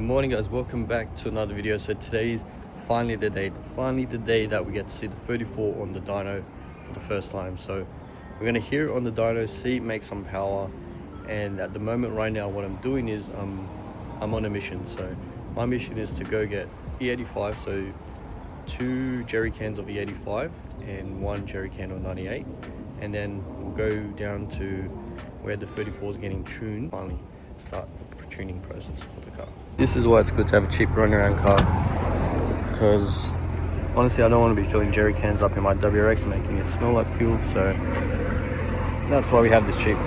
morning guys, welcome back to another video. So today's finally the day that we get to see the 34 on the dyno for the first time. So we're gonna hear it on the dyno, see it make some power, and at the moment right now what I'm doing is I'm on a mission. So my mission is to go get E85, so 2 jerry cans of E85 and 1 jerry can of 98, and then we'll go down to where the 34 is getting tuned, finally start the tuning process for the car. This is why it's good to have a cheap run around car, because honestly I don't want to be filling jerry cans up in my WRX and making it smell like fuel. So that's why we have this cheap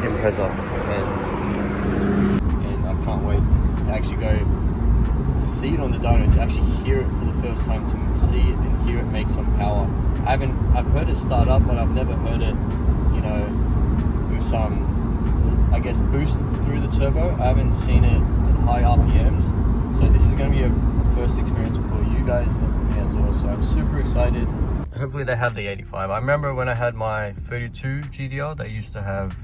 Impreza, and I can't wait to actually go see it on the dyno, to actually hear it for the first time, to see it and hear it make some power. I've heard it start up, but I've never heard it, you know, with some, I guess, boost through the turbo. I haven't seen it at high RPMs, so this is going to be a first experience for you guys and for me as well. So I'm super excited. Hopefully they have the 85. I remember when I had my 32 GTR, they used to have,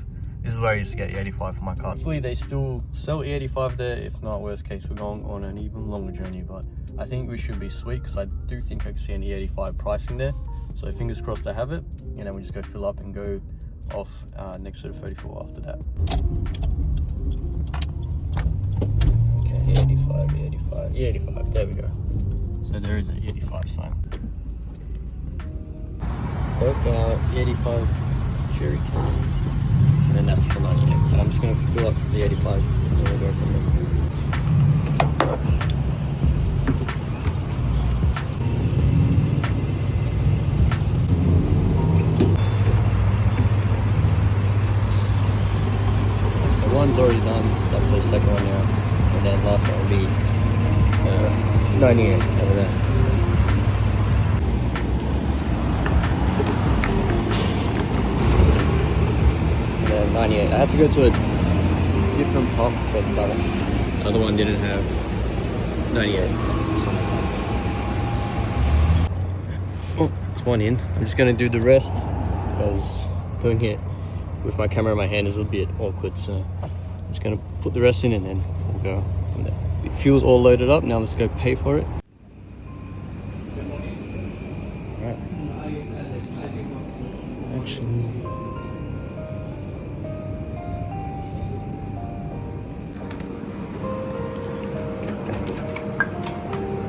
this is where I used to get the 85 for my car. Hopefully they still sell E85 there. If not, worst case, we're going on an even longer journey, but I think we should be sweet, because I do think I can see an E85 pricing there. So fingers crossed they have it, and then we just go fill up and go off next to the 34 after that. Okay, E85, there we go. So there is an E85 sign. Both our E85 jerry cans, and then that's for 98. And I'm just going to fill up the 85 and then we'll go from there. One's already done, so the second one now, and then last one will be 98 over there. And then 98. I had to go to a different pump for the other one didn't have 98. Oh, it's one in. I'm just going to do the rest, because doing it with my camera in my hand is a bit awkward, so I'm just going to put the rest in and then we'll go from there. The fuel's all loaded up, now let's go pay for it. Right. Actually,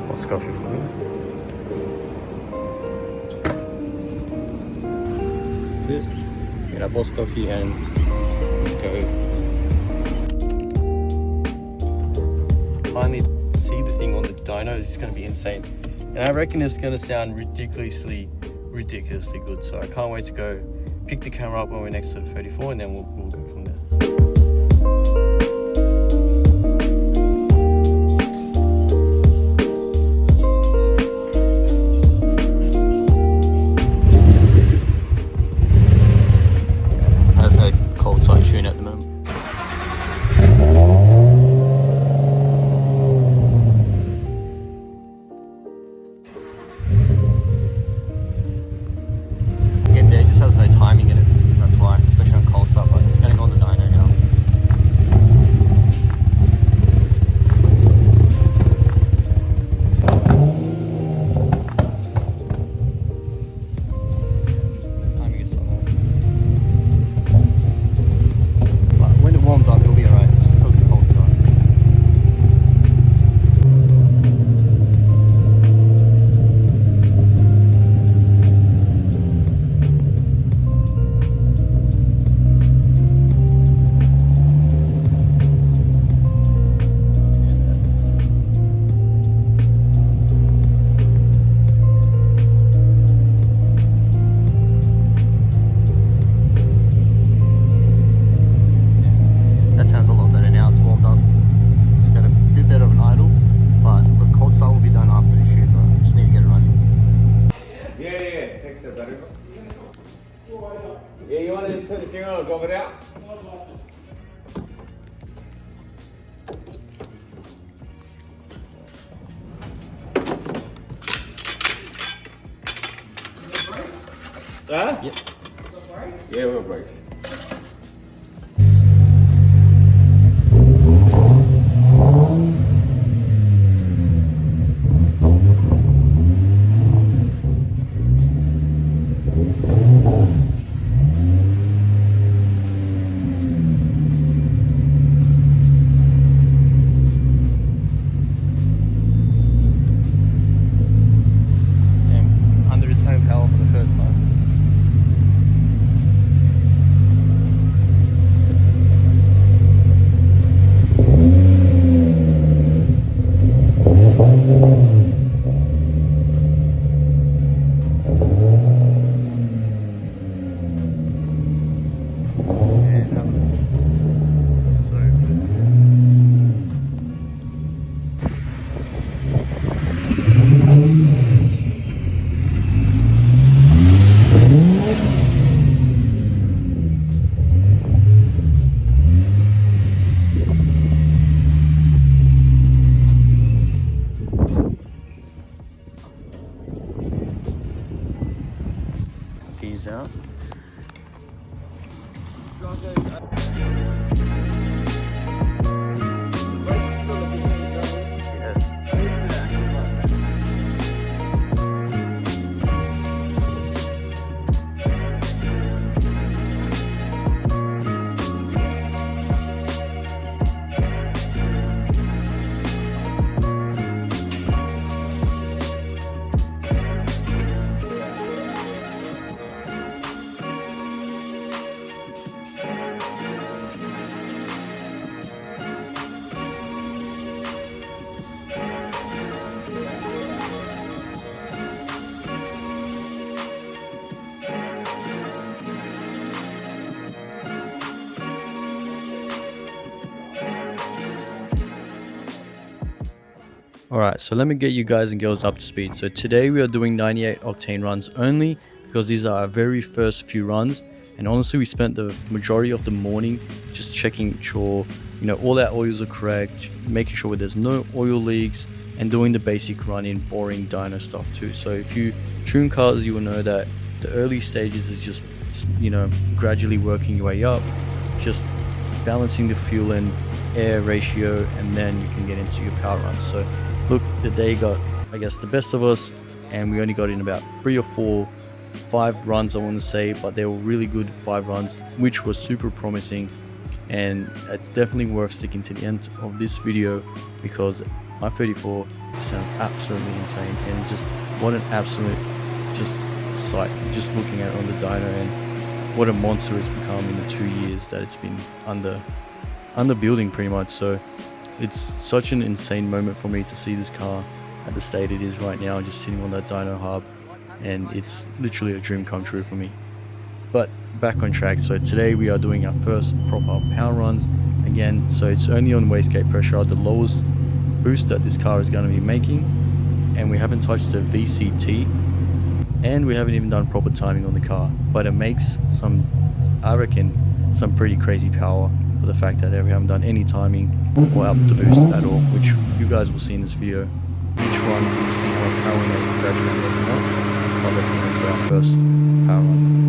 what's coffee for me? That's it. Get our boss coffee and let's go. Finally see the thing on the dyno. It's just going to be insane, and I reckon it's going to sound ridiculously good. So I can't wait to go pick the camera up when we're next to the 34, and then we'll go from there. At the moment. Again, there just has no timing in it. That's why, especially on cold start. But it's going to go on the dyno now. Yeah, you want to just turn the steering on and drop it out? Huh? Yep. Yeah, we'll brakes. Peace out. Alright, so let me get you guys and girls up to speed. So today we are doing 98 octane runs only because these are our very first few runs, and honestly we spent the majority of the morning just checking sure, you know, all our oils are correct, making sure there's no oil leaks, and doing the basic run-in boring dyno stuff too. So if you tune cars, you will know that the early stages is just you know, gradually working your way up, just balancing the fuel and air ratio, and then you can get into your power runs. So look, the day got, I guess, the best of us, and we only got in about 3 or 4, 5 runs I want to say, but they were really good 5 runs, which was super promising, and it's definitely worth sticking to the end of this video because R34 sounds absolutely insane, and just what an absolute just sight just looking at it on the dyno, and what a monster it's become in the 2 years that it's been under building pretty much. So it's such an insane moment for me to see this car at the state it is right now, just sitting on that dyno hub, and it's literally a dream come true for me. But back on track, so today we are doing our first proper power runs again. So it's only on wastegate pressure, the lowest boost that this car is going to be making, and we haven't touched the VCT, and we haven't even done proper timing on the car, but it makes some, I reckon, some pretty crazy power for the fact that we haven't done any timing or up the boost at all, which you guys will see in this video. Each run you will see how powering it gradually working up. But let's get into our first power run.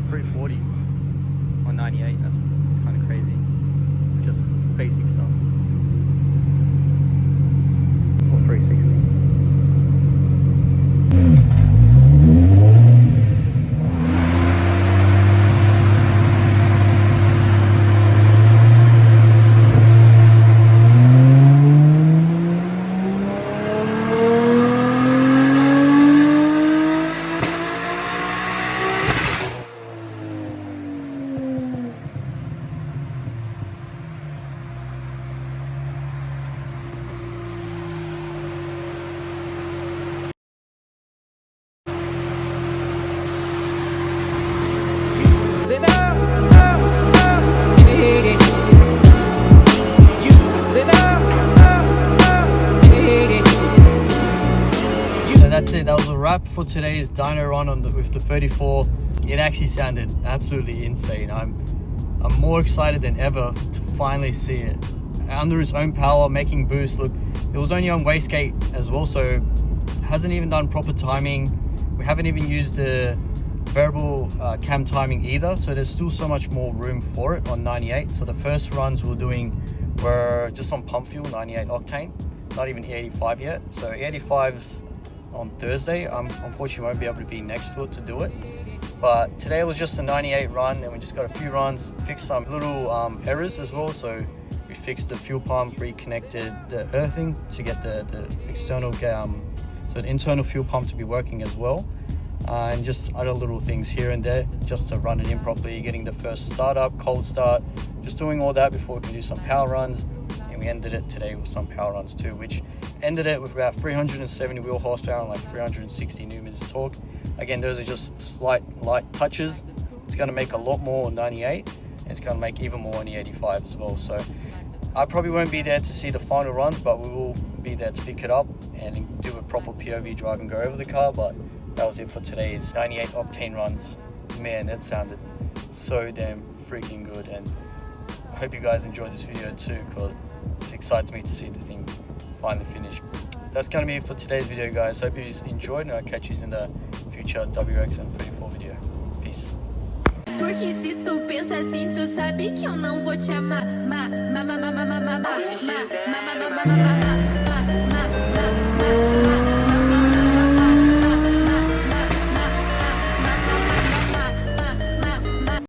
340 on 98. That's kind of crazy. Just basic stuff. Or 360. That's it. That was a wrap for today's dyno run on with the 34. It actually sounded absolutely insane. I'm more excited than ever to finally see it under its own power, making boost. Look, it was only on wastegate as well, so hasn't even done proper timing. We haven't even used the variable cam timing either, so there's still so much more room for it on 98. So the first runs we're doing were just on pump fuel, 98 octane, not even E85 yet. So E85's on Thursday. Unfortunately won't be able to be next to it to do it, but today was just a 98 run, and we just got a few runs, fixed some little errors as well. So we fixed the fuel pump, reconnected the earthing to get the external so the internal fuel pump to be working as well, and just other little things here and there just to run it in properly, getting the first startup, cold start, just doing all that before we can do some power runs. And we ended it today with some power runs too, which ended it with about 370 wheel horsepower and like 360 newtons of torque. Again, those are just slight light touches. It's going to make a lot more on 98, and it's going to make even more on the 85 as well. So I probably won't be there to see the final runs, but we will be there to pick it up and do a proper POV drive and go over the car. But that was it for today's 98 octane runs. Man, that sounded so damn freaking good, and I hope you guys enjoyed this video too, because it excites me to see the thing finally finished. That's going to be it for today's video, guys. Hope you enjoyed, and I'll catch you in the future WX and 34 video. Peace. Porque se tu pensa assim, tu sabe que eu não vou te amar.